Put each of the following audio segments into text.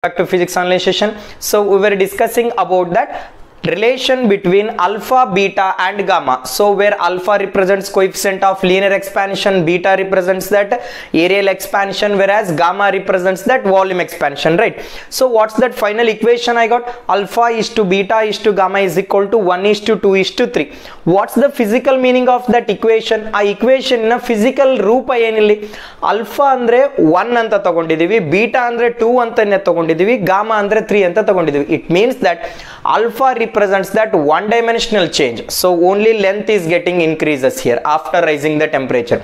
Back to physics online session. So we were discussing about that relation between alpha, beta and gamma. So where alpha represents coefficient of linear expansion, beta represents that areal expansion, whereas gamma represents that volume expansion, right? So what's that final equation I got? Alpha is to beta is to gamma is equal to 1 is to 2 is to 3. What's the physical meaning of that equation? A equation in a physical ರೂಪ ಏನಿಲ್ಲ. alpha ಅಂದ್ರೆ 1 ಅಂತ ತಗೊಂಡಿದೀವಿ, beta ಅಂದ್ರೆ 2 ಅಂತಾನೆ ತಗೊಂಡಿದೀವಿ, gamma ಅಂದ್ರೆ 3 ಅಂತ ತಗೊಂಡಿದೀವಿ. It means that alpha represents that one dimensional change, so only length is getting increases here after rising the temperature.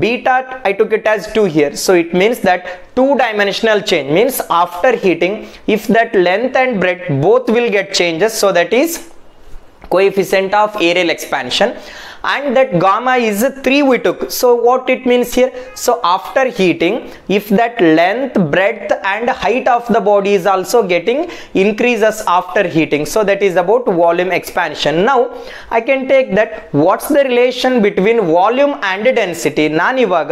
Beta I took it as 2 here, so it means that two dimensional change means after heating, if that length and breadth both will get changes, so that is coefficient of areal expansion, and that gamma is 3 we took. So what it means here? So after heating, if that length, breadth and height of the body is also getting increases after heating, so that is about volume expansion. Now I can take that what's the relation between volume and density. ನಾನು ಇವಾಗ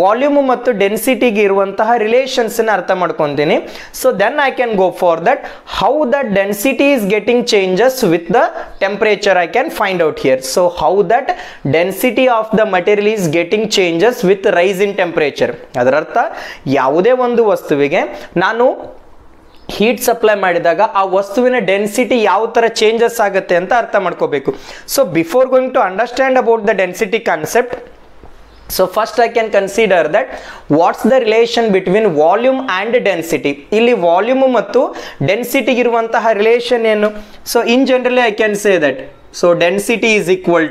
volume ಮತ್ತು ಡೆನ್ಸಿಟಿಗೆ ಇರುವಂತಹ relations ಅನ್ನು ಅರ್ಥ ಮಾಡ್ಕೊಂತೀನಿ. So then I can go for that how the density is getting changes with the temperature I can find out here. So how that density of the material is getting changes with rise in temperature. ಅದರ ಅರ್ಥ ಯಾವುದೇ ಒಂದು ವಸ್ತುವಿಗೆ ನಾನು heat supply ಮಾಡಿದಾಗ ಆ ವಸ್ತುವಿನ density ಯಾವ ತರ ಚೇಂಜಸ್ ಆಗುತ್ತೆ ಅಂತ ಅರ್ಥ ಮಾಡ್ಕೋಬೇಕು. So before going to understand about the density concept, so first I can consider that what's the relation between volume and density. ಇಲ್ಲಿ ವಾಲ್ಯೂಮ್ ಮತ್ತು ಡೆನ್ಸಿಟಿ ಇರುವಂತಹ ರಿಲೇಷನ್ ಏನು? So in generally I can say that so density is equal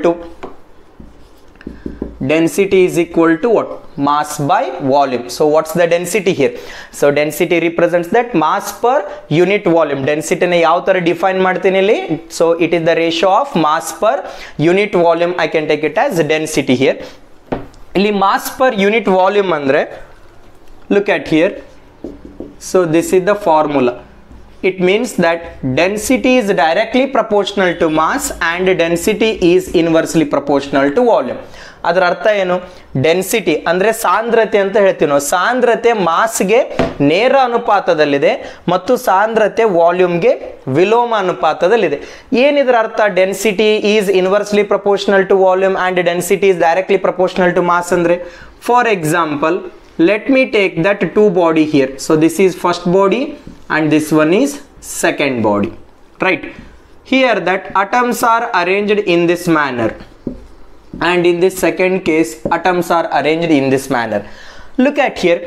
to what? Mass by volume. So what's the density here? So density represents that mass per unit volume. Density na yav tara define ಮಾಡ್ತೀನಿ ಇಲ್ಲಿ. So it is the ratio of mass per unit volume. I can take it as density here. ಇಲ್ಲಿ mass per unit volume ಅಂದ್ರೆ look at here. So this is the formula. It means that density is directly proportional to mass and density is inversely proportional to volume. ಅದರ ಅರ್ಥ ಏನು? Density ಅಂದ್ರೆ ಸಾಂದ್ರತೆ ಅಂತ ಹೇಳ್ತೀವಿ ನಾವು. ಸಾಂದ್ರತೆ ಮಾಸ್ಗೆ ನೇರ ಅನುಪಾತದಲ್ಲಿದೆ ಮತ್ತು ಸಾಂದ್ರತೆ ವಾಲ್ಯೂಮ್ಗೆ ವಿಲೋಮ ಅನುಪಾತದಲ್ಲಿದೆ. ಏನಿದ್ರ ಅರ್ಥ? Density is inversely proportional to volume and density is directly proportional to mass ಅಂದ್ರೆ, for example let me take that two body here. So this is first body and this one is second body, right? Here that atoms are arranged in this manner, and in this second case atoms are arranged in this manner. Look at here,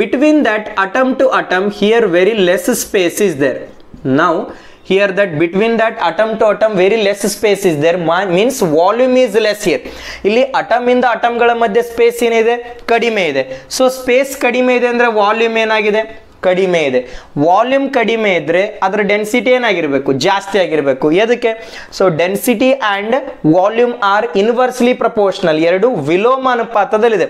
between that atom to atom here very less space is there. Now here that between that atom to atom very less space is there, means volume is less here. ಇಲ್ಲಿ atom ಇಂದ ಅಟಮ್ಗಳ ಮಧ್ಯೆ space ಏನಿದೆ? ಕಡಿಮೆ ಇದೆ. So space ಕಡಿಮೆ ಇದೆ ಅಂದ್ರೆ volume ಏನಾಗಿದೆ? ಕಡಿಮೆ ಇದೆ. ವಾಲ್ಯೂಮ್ ಕಡಿಮೆ ಇದ್ರೆ ಅದರ ಡೆನ್ಸಿಟಿ ಏನಾಗಿರ್ಬೇಕು? ಜಾಸ್ತಿ ಆಗಿರ್ಬೇಕು. ಎದಕ್ಕೆ? So density and volume are inversely proportional, ಎರಡು ವಿಲೋಮ ಅನುಪಾತದಲ್ಲಿದೆ.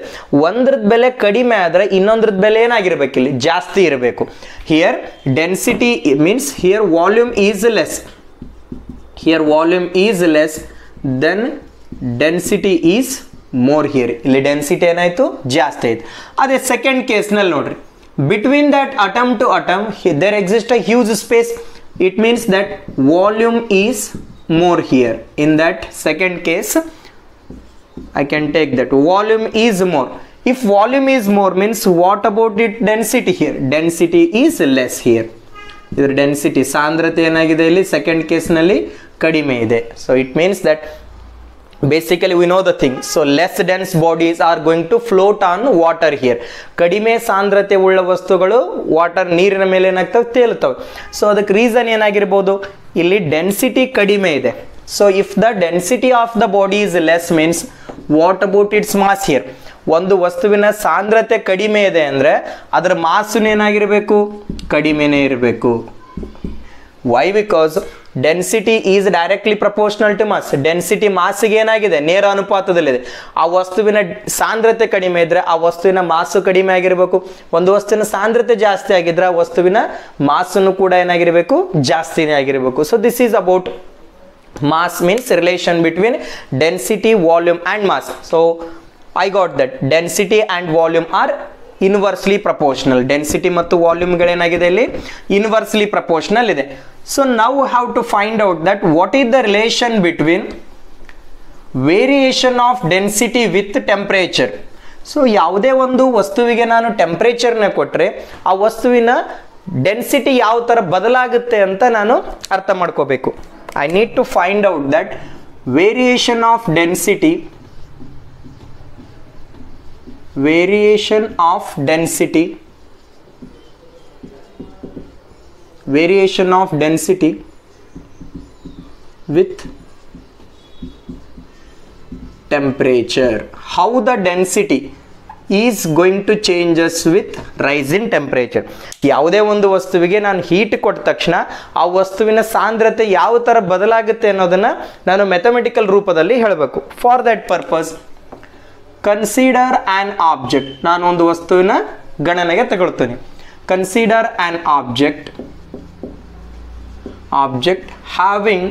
ಒಂದ್ರದ್ ಬೆಲೆ ಕಡಿಮೆ ಆದ್ರೆ ಇನ್ನೊಂದ್ರದ್ ಬೆಲೆ ಏನಾಗಿರ್ಬೇಕು? ಇಲ್ಲಿ ಜಾಸ್ತಿ ಇರಬೇಕು. Here density means here volume is less, here volume is less than density is more. Here ಇಲ್ಲಿ ಡೆನ್ಸಿಟಿ ಏನಾಯ್ತು? ಜಾಸ್ತಿ ಆಯ್ತು. ಅದೇ ಸೆಕೆಂಡ್ ಕೇಸ್ ನಲ್ಲಿ ನೋಡ್ರಿ, between that atom to atom there exists a huge space. It means that volume is more here. In that second case I can take that volume is more. If volume is more means what about it density here? Density is less here. Idra density ಸಾಂದ್ರತೆ ಏನಾಗಿದೆ ಇಲ್ಲಿ second case ನಲ್ಲಿ ಕಡಿಮೆ ಇದೆ. So it means that basically we know the thing. So less dense bodies are going to float on water here. ಕಡಿಮೆ ಸಾಂದ್ರತೆ ಉಳ್ಳ ವಸ್ತುಗಳು ವಾಟರ್ ನೀರಿನ ಮೇಲೆ ಏನಾಗ್ತವೆ? ತೇಲುತ್ತವೆ. ಸೊ ಅದಕ್ಕೆ ರೀಸನ್ ಏನಾಗಿರ್ಬೋದು? ಇಲ್ಲಿ ಡೆನ್ಸಿಟಿ ಕಡಿಮೆ ಇದೆ. So if the density of the body is less means what about its mass here? ಒಂದು ವಸ್ತುವಿನ ಸಾಂದ್ರತೆ ಕಡಿಮೆ ಇದೆ ಅಂದ್ರೆ ಅದರ ಮಾಸ್ ಏನಾಗಿರ್ಬೇಕು? ಕಡಿಮೆನೇ ಇರಬೇಕು. Why? Because density is directly proportional to mass. Density ಮಾಸ್ಗೆ ಏನಾಗಿದೆ? ನೇರ ಅನುಪಾತದಲ್ಲಿದೆ. ಆ ವಸ್ತುವಿನ ಸಾಂದ್ರತೆ ಕಡಿಮೆ ಇದ್ರೆ ಆ ವಸ್ತುವಿನ ಮಾಸು ಕಡಿಮೆ ಆಗಿರಬೇಕು. ಒಂದು ವಸ್ತುವಿನ ಸಾಂದ್ರತೆ ಜಾಸ್ತಿ ಆಗಿದ್ರೆ ಆ ವಸ್ತುವಿನ ಮಾಸನ್ನು ಕೂಡ ಏನಾಗಿರಬೇಕು? ಜಾಸ್ತಿನೇ ಆಗಿರಬೇಕು. So this is about mass, means relation between density, volume and mass. So I got that density and volume are inversely proportional. Density ಮತ್ತು ವಾಲ್ಯೂಮ್ಗಳೇನಾಗಿದೆ ಇಲ್ಲಿ ಇನ್ವರ್ಸ್ಲಿ ಪ್ರಪೋರ್ಷನಲ್ ಇದೆ. ಸೊ ನಾವು have to find out that what is the relation between variation of density with temperature. So ಯಾವುದೇ ಒಂದು ವಸ್ತುವಿಗೆ ನಾನು ಟೆಂಪರೇಚರ್ನ ಕೊಟ್ಟರೆ ಆ ವಸ್ತುವಿನ ಡೆನ್ಸಿಟಿ ಯಾವ ಥರ ಬದಲಾಗುತ್ತೆ ಅಂತ ನಾನು ಅರ್ಥ ಮಾಡ್ಕೋಬೇಕು. I need to find out that variation of density with temperature. How the density is going to changes with rise in temperature. ಯಾವುದೇ ಒಂದು ವಸ್ತುವಿಗೆ ನಾನು ಹೀಟ್ ಕೊಟ್ಟ ತಕ್ಷಣ ಆ ವಸ್ತುವಿನ ಸಾಂದ್ರತೆ ಯಾವ ಥರ ಬದಲಾಗುತ್ತೆ ಅನ್ನೋದನ್ನು ನಾನು ಮ್ಯಾಥಮೆಟಿಕಲ್ ರೂಪದಲ್ಲಿ ಹೇಳಬೇಕು. For that purpose consider on object. ನಾನು ಒಂದು ವಸ್ತುವಿನ ಗಣನೆಗೆ ತಗೊಳ್ತೀನಿ. Consider on object having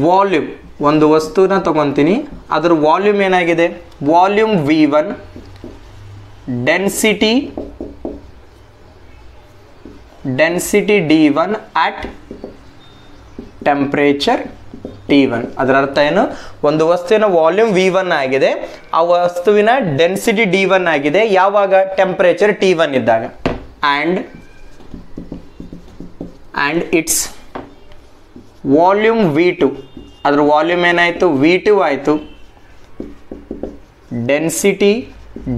volume. ಒಂದು ವಸ್ತುವಿನ ತಗೊತೀನಿ, ಅದರ ವಾಲ್ಯೂಮ್ ಏನಾಗಿದೆ, volume V1, density D1 at temperature T1. ಅದರ ಅರ್ಥ ಏನು, ಒಂದು ವಸ್ತುವಿನ ವಾಲ್ಯೂಮ್ V1 ಆಗಿದೆ, ಆ ವಸ್ತುವಿನ ಡೆನ್ಸಿಟಿ D1 ಆಗಿದೆ ಯಾವಾಗ, ಟೆಂಪರೇಚರ್ T1 ಇದ್ದಾಗ. and its ವಾಲ್ಯೂಮ್ V2, ಅದರ ವಾಲ್ಯೂಮ್ ಏನಾಯಿತು, V2 ಆಯಿತು, ಡೆನ್ಸಿಟಿ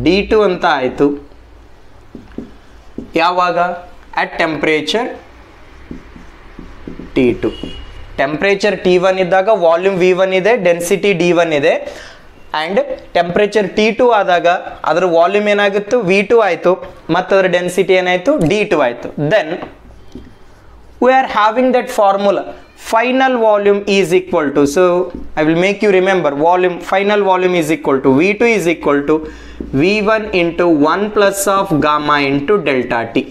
D2 ಅಂತ ಆಯಿತು ಯಾವಾಗ, at temperature T2. Temperature T1 ಇದ್ದಾಗ ವಾಲ್ಯೂಮ್ V1 ಇದೆ, ಡೆನ್ಸಿಟಿ D1 ಇದೆ. ಆ್ಯಂಡ್ ಟೆಂಪರೇಚರ್ T2 ಆದಾಗ ಅದರ ವಾಲ್ಯೂಮ್ ಏನಾಗಿತ್ತು, V2 ಆಯಿತು, ಮತ್ತು ಅದರ ಡೆನ್ಸಿಟಿ ಏನಾಯಿತು, D2 ಆಯಿತು. Then we are having that formula, final volume is equal to, so I will make you remember, final volume is equal to V2 is equal to V1 into 1 plus of gamma into delta T.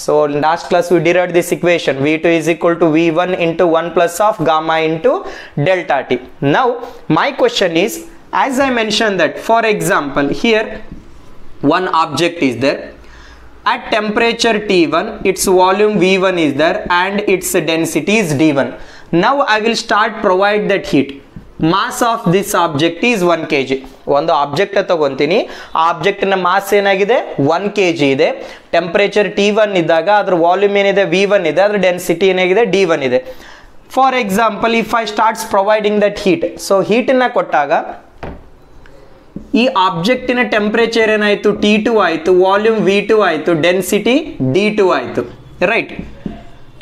So in last class we derived this equation, V2 is equal to V1 into 1 plus of gamma into delta T. Now my question is, as I mentioned that, for example here one object is there at temperature T1, its volume V1 is there and its density is D1. Now I will start provide that heat. Mass of this object is 1 kg. ಒಂದು object ತಗೊಂತೀನಿ, ಆ ಆಬ್ಜೆಕ್ಟ್ನ mass ಏನಾಗಿದೆ, 1 kg ಇದೆ. Temperature T1 ಇದ್ದಾಗ ಅದ್ರ volume ಏನಿದೆ, V1 ಇದೆ, ಅದ್ರ density ಏನಾಗಿದೆ, D1 ಇದೆ. For example if I starts providing that heat, so ಹೀಟನ್ನು ಕೊಟ್ಟಾಗ ಈ ಆಬ್ಜೆಕ್ಟಿನ ಟೆಂಪರೇಚರ್ ಏನಾಯಿತು, T2 ಆಯಿತು, ವಾಲ್ಯೂಮ್ V2 ಆಯಿತು, ಡೆನ್ಸಿಟಿ D2 ಆಯಿತು, ರೈಟ್.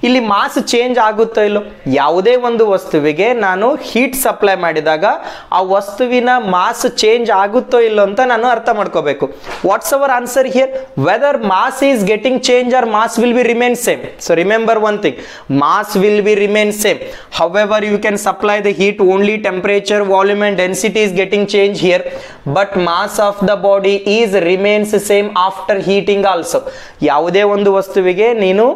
ಇಲ್ಲಿ ಮಾಸ್ ಚೇಂಜ್ ಆಗುತ್ತೋ ಇಲ್ಲೋ, ಯಾವುದೇ ಒಂದು ವಸ್ತುವಿಗೆ ನಾನು ಹೀಟ್ ಸಪ್ಲೈ ಮಾಡಿದಾಗ ಆ ವಸ್ತುವಿನ ಮಾಸ್ ಚೇಂಜ್ ಆಗುತ್ತೋ ಇಲ್ಲೋ ಅಂತ ನಾನು ಅರ್ಥ ಮಾಡ್ಕೋಬೇಕು. What's our answer here, whether mass is getting change or mass will be remain same. So remember one thing, mass will be remain same. However, you can supply the heat, only temperature, volume and density is getting changed here, but mass of the body is remains same after heating also. ಯಾವುದೇ ಒಂದು ವಸ್ತುವಿಗೆ ನೀನು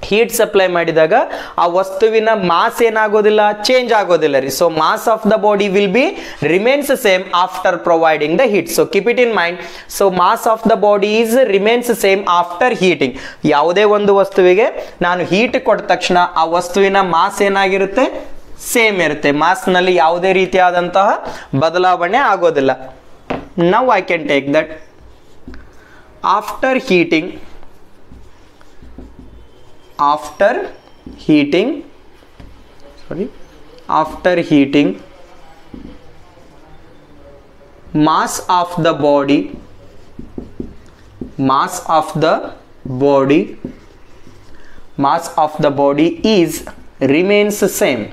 heat supply ಮಾಡಿದಾಗ ಆ ವಸ್ತುವಿನ mass ಏನಾಗೋದಿಲ್ಲ, change ಆಗೋದಿಲ್ಲ ರೀ. So mass of the body will be remains same after providing the heat. So keep it in mind. So mass of the body is remains same after heating. ಯಾವುದೇ ಒಂದು ವಸ್ತುವಿಗೆ ನಾನು ಹೀಟ್ ಕೊಟ್ಟ ತಕ್ಷಣ ಆ ವಸ್ತುವಿನ ಮಾಸ್ ಏನಾಗಿರುತ್ತೆ, ಸೇಮ್ ಇರುತ್ತೆ. ಮಾಸ್ನಲ್ಲಿ ಯಾವುದೇ ರೀತಿಯಾದಂತಹ ಬದಲಾವಣೆ ಆಗೋದಿಲ್ಲ. Now I can take that after heating mass of the body is remains same.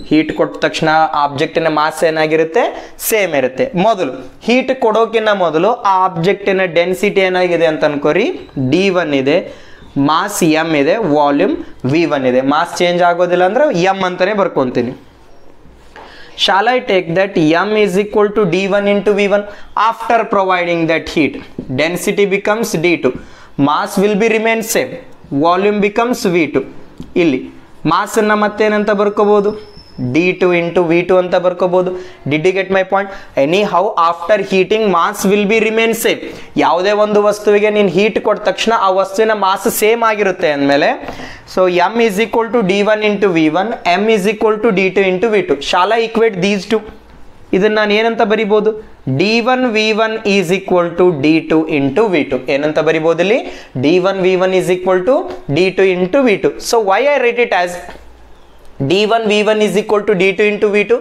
Heat ಕೊಟ್ಟ ತಕ್ಷಣ ಆಬ್ಜೆಕ್ಟಿನ ಮಾಸ್ ಏನಾಗಿರುತ್ತೆ, ಸೇಮ್ ಇರುತ್ತೆ. ಮೊದಲು ಹೀಟ್ ಕೊಡೋಕ್ಕಿಂತ ಮೊದಲು ಆ ಆಬ್ಜೆಕ್ಟಿನ ಡೆನ್ಸಿಟಿ ಏನಾಗಿದೆ ಅಂತ ಅನ್ಕೋರಿ, D1 ಇದೆ, ಮಾಸ್ M ಇದೆ, ವಾಲ್ಯೂಮ್ V1 ಇದೆ. ಮಾಸ್ ಚೇಂಜ್ ಆಗೋದಿಲ್ಲ ಅಂದ್ರೆ M ಅಂತಾನೆ ಬರ್ಕೊಂತೀನಿ. Shall I take that M is equal to D1 into V1 after providing that heat? Density becomes D2, mass will be remain same, volume becomes V2. ಇಲ್ಲಿ ಮಾಸನ್ನ ಮತ್ತೇನಂತ ಬರ್ಕೋಬಹುದು, d2 into v2 ಅಂತ ಬರ್ಕೋಬಹುದು. Did you get my point? Anyhow after heating mass will be remain same. ಯಾವುದೇ ಒಂದು ವಸ್ತುವಿಗೆ ನೀನು heat ಕೊಟ್ಟ ತಕ್ಷಣ ಆ ವಸ್ತುವಿನ ಮಾಸ್ ಸೇಮ್ ಆಗಿರುತ್ತೆ ಅಂದಮೇಲೆ so m is equal to d1 into v1, m is equal to d2 into v2. Shall I equate these two? ಇದನ್ನ ನಾನು ಏನಂತ ಬರಿಬಹುದು? d1 v1 is equal to d2 into v2. ಏನಂತ ಬರಿಬಹುದು ಇಲ್ಲಿ? d1 v1 is equal to d2 into v2. So why I write it as d1 v1 is equal to d2 into v2?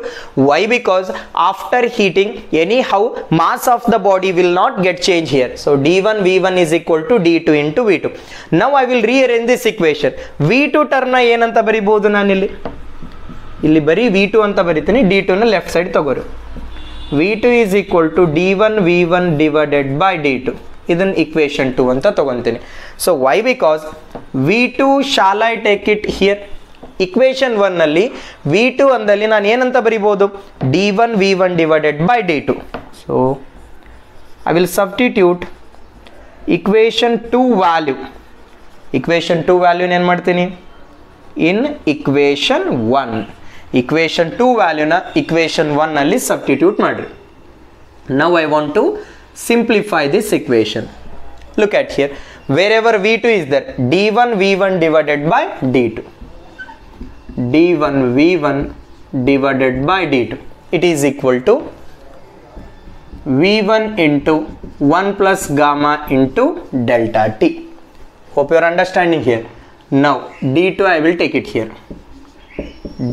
Why? Because after heating anyhow mass of the body will not get changed here. So d1 v1 is equal to d2 into v2. Now I will rearrange this equation. v2 term ನ ಏನಂತ ಬರಿಬಹುದು ನಾನು ಇಲ್ಲಿ ಬರೀ v2 ಅಂತ ಬರಿತೀನಿ. d2 ನ left side ತಗೋರಿ. v2 is equal to d1 v1 divided by d2. ಇದನ್ನ equation 2 ಅಂತ ತಗೊಂತೀನಿ. So why? Because v2 shall I take it here? equation 1 ನಲ್ಲಿ v2 ಅಂದಲ್ಲಿ ನಾನು ಏನಂತ ಬರಿಬಹುದು? d1 v1 divided by d2. So I will substitute equation 2 value. equation 2 value ಏನು ಮಾಡ್ತೀನಿ? in equation 1. equation 2 value na equation 1 ನಲ್ಲಿ substitute ಮಾಡ್ರಿ. Now I want to simplify this equation. Look at here. Wherever v2 is there, d1 v1 divided by d2. d1 v1 divided by d2. It is equal to v1 into 1 plus gamma into delta t. Hope you are understanding here. Now d2 I will take it here.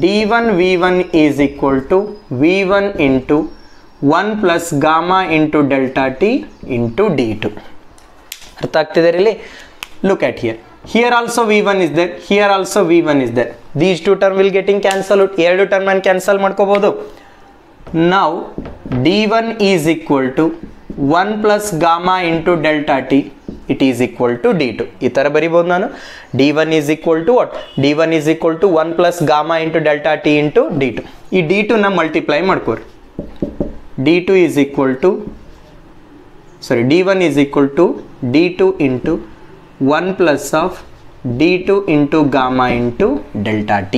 d1 v1 is equal to v1 into 1 plus gamma into delta t into d2. ಅರ್ಥ ಆಗ್ತಿದೆ ಇಲ್ಲಿ? Look at here. Here also v1 is there. Here also v1 is there. These two term will getting cancel out. ಎರಡು term ನಾನು cancel ಮಾಡ್ಕೋಬಹುದು. Now d1 is equal to 1 plus gamma into delta t. It is equal to d2. ಈ ತರ ಬರಿಬಹುದು ನಾನು. d1 is equal to what? d1 is equal to 1 plus gamma into delta t into d2. ಈ d2 ನ multiply ಮಾಡ್ಕೋರಿ. d2 is equal to d1 is equal to d2 into 1 plus of d2 into gamma into delta t.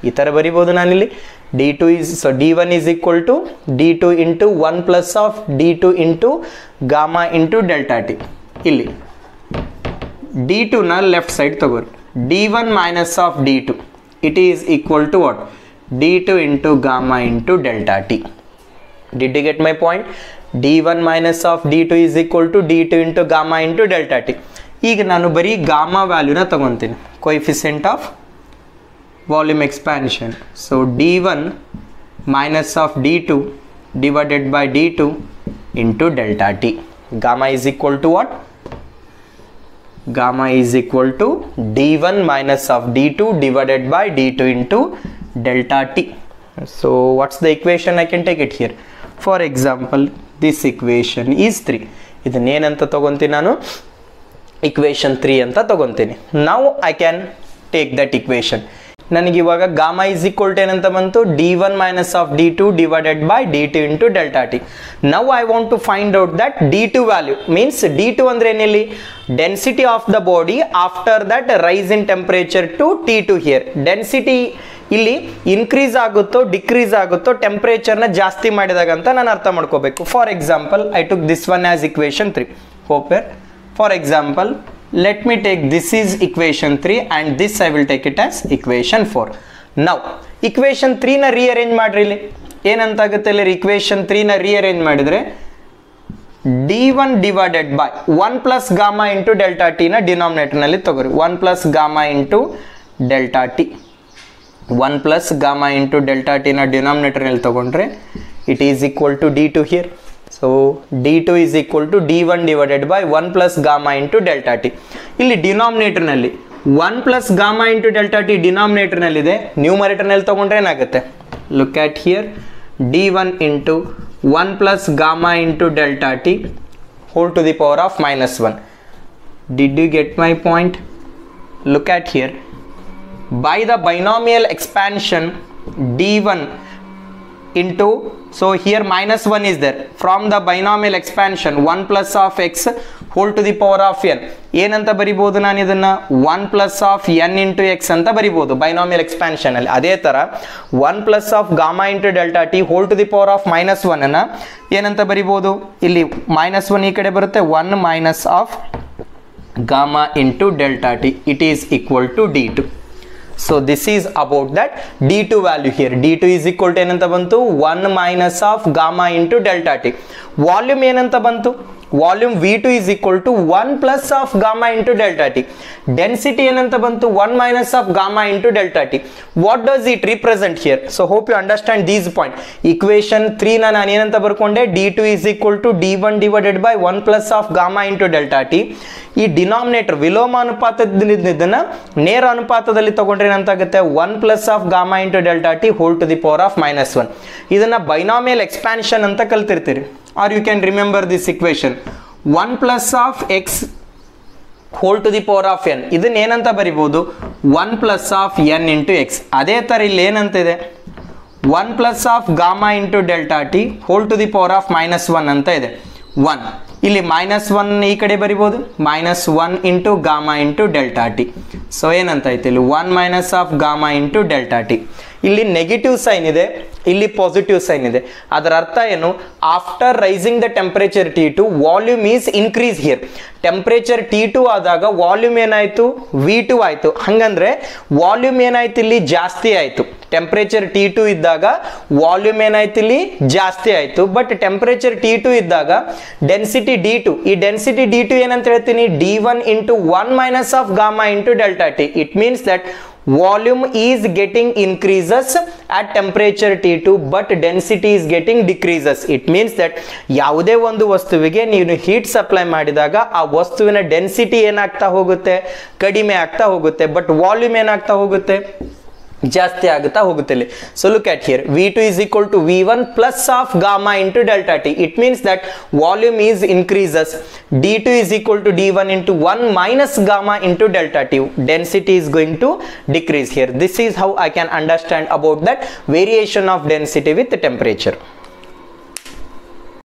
ಈ ತರ ಬರಿಬಹುದು ನಾನಿಲ್ಲಿ. d2 is d1 is equal to d2 into 1 plus of d2 into gamma into delta t. ಇಲ್ಲಿ d2 ನ left side ತಗೋರಿ. d1 minus of d2, it is equal to what? d2 into gamma into delta t. Did you get my point? d1 minus of d2 is equal to d2 into gamma into delta t. ಈಗ ನಾನು ಬರೀ gamma ವ್ಯಾಲ್ಯೂನ ತಗೊಂತೀನಿ, coefficient of volume expansion. So d1 minus of d2 divided by d2 into delta t. Gamma is equal to what? Gamma is equal to d1 minus of d2 divided by d2 into delta t. So what's the equation? I can take it here. For example, this equation is 3. ಇದನ್ನ ಏನಂತ ತಗೊಂತೀನಿ ನಾನು? equation 3 ಅಂತ ತಗೊಂತೀನಿ. Now I can take that equation. ನನಗೆ ಇವಾಗ gamma is equal to ಏನಂತ ಬಂತು? d1 minus of d2 divided by d2 into delta t. Now I want to find out that d2 value. Means d2 ಅಂದ್ರೆ ಏನಿಲ್ಲಿ? Density of the body after that rise in temperature to T2 here. Density ಇಲ್ಲಿ increase ಆಗುತ್ತೋ decrease ಆಗುತ್ತೋ ಟೆಂಪರೇಚರ್ನ ಜಾಸ್ತಿ ಮಾಡಿದಾಗ ಅಂತ ನಾನು ಅರ್ಥ ಮಾಡ್ಕೋಬೇಕು. For example I took this one as equation 3. Hope here. For example, let me take this is equation 3 and this I will take it as equation 4. Now equation 3 ನ rearrange ಮಾಡ್ರಿ. ಇಲ್ಲಿ ಏನಂತಾಗುತ್ತೆ ಇಲ್ಲಿ? equation 3 ನ rearrange ಮಾಡಿದ್ರೆ d1 divided by 1 plus gamma into delta t ನ denominator ನಲ್ಲಿ ತಗೋರಿ. 1 plus gamma into delta t. 1 plus gamma into delta t ನ denominator ನಲ್ಲಿ ತಗೊಂಡ್ರೆ it is equal to d2 here. So d2 is equal to d1 divided by 1 plus gamma into delta t. ಇಲ್ಲಿ denominator ನಲ್ಲಿ 1 plus gamma into delta t denominator ನಲ್ಲಿ ಇದೆ. Numerator ನಲ್ಲಿ ತಗೊಂಡ್ರೆ ಏನಾಗುತ್ತೆ? Look at here. d1 into 1 plus gamma into delta t whole to the power of minus 1. Did you get my point? Look at here. By the binomial expansion d1 into So here minus 1 is there. From the binomial expansion 1 plus of x whole to the power of n. ಏನಂತ ಬರಿಬಹುದು ನಾನು ಇದನ್ನ 1 plus of n into x ಅಂತ ಬರಿಬಹುದು binomial expansion ಅಲ್ಲಿ. ಅದೇ ತರ 1 plus of gamma into delta t whole to the power of minus 1 ಅನ್ನ ಏನಂತ ಬರಿಬಹುದು, ಇಲ್ಲಿ minus 1 ಈ ಕಡೆ ಬರುತ್ತೆ, 1 minus of gamma into delta t, it is equal to d2. So this is about that d2 value here. d2 is equal to ಏನಂತ ಬಂತು, 1 minus of gamma into delta t. Volume ಏನಂತ ಬಂತು, volume v2 is equal to 1 plus of gamma into delta t. Density ಏನಂತ ಬಂತು, 1 minus of gamma into delta t. What does it represent here? So hope you understand these point. Equation 3 ನಾನು ಏನಂತ ಬರ್ಕೊಂಡೆ, d2 is equal to d1 divided by 1 plus of gamma into delta t. ಈ denominator ವಿಲೋಮ ಅನುಪಾತದಿಂದ ನೇರ ಅನುಪಾತದಲ್ಲಿ ತಗೊಂಡ್ರೆ ಏನಂತಾಗುತ್ತೆ, 1 plus of gamma into delta t whole to the power of minus 1. ಇದನ್ನ binomial expansion ಅಂತ ಕಲ್ತಿರ್ತೀರಿ, or you can remember this equation 1 plus of x whole to the power of n. ಇದನ್ನ ಏನಂತ ಬರಿಬಹುದು, 1 plus of n into x. ಅದೇ ತರ ಇಲ್ಲಿ ಏನಂತಿದೆ, 1 plus of gamma into delta t whole to the power of minus 1 ಅಂತ ಇದೆ. 1 ಇಲ್ಲಿ minus 1 ಈ ಕಡೆ ಬರಿಬಹುದು, minus 1 into gamma into delta t. So ಏನಂತ ಐತೆ ಇಲ್ಲಿ 1 minus of gamma into delta t. ಇಲ್ಲಿ ನೆಗೆಟಿವ್ ಸೈನ್ ಇದೆ, ಇಲ್ಲಿ ಪಾಸಿಟಿವ್ ಸೈನ್ ಇದೆ. ಅದರ ಅರ್ಥ ಏನು, after rising the temperature T2 volume is increase here. Temperature T2 ಆದಾಗ ವಾಲ್ಯೂಮ್ ಏನಾಯ್ತು, V2 ಆಯ್ತು. ಹಂಗಂದ್ರೆ ವಾಲ್ಯೂಮ್ ಏನಾಯ್ತು, ಇಲ್ಲಿ ಜಾಸ್ತಿ ಆಯ್ತು. ಟೆಂಪರೇಚರ್ T2 ಇದ್ದಾಗ ವಾಲ್ಯೂಮ್ ಏನಾಯ್ತು, ಇಲ್ಲಿ ಜಾಸ್ತಿ ಆಯ್ತು. ಬಟ್ ಟೆಂಪರೇಚರ್ T2 ಇದ್ದಾಗ ಡೆನ್ಸಿಟಿ D2, ಈ ಡೆನ್ಸಿಟಿ D2 ಏನಂತ ಹೇಳ್ತೀನಿ, d1 into 1 minus of gamma into delta t. It means that volume is getting increases at temperature T2 but density is getting decreases. It means that ಯಾವುದೇ ಒಂದು ವಸ್ತುವಿಗೆ ನೀವು heat supply ಮಾಡಿದಾಗ ಆ ವಸ್ತುವಿನ ಡೆನ್ಸಿಟಿ ಏನಾಗ್ತಾ ಹೋಗುತ್ತೆ, ಕಡಿಮೆ ಆಗ್ತಾ ಹೋಗುತ್ತೆ. ಬಟ್ ವಾಲ್ಯೂಮ್ ಏನಾಗ್ತಾ ಹೋಗುತ್ತೆ, ಜಾಸ್ತಿ ಆಗುತ್ತಾ ಹೋಗುತ್ತೆ. So look at here, v2 is equal to v1 plus of gamma into delta t. It means that volume is increases. d2 is equal to d1 into 1 minus gamma into delta t. Density is going to decrease here. This is how I can understand about that variation of density with the temperature.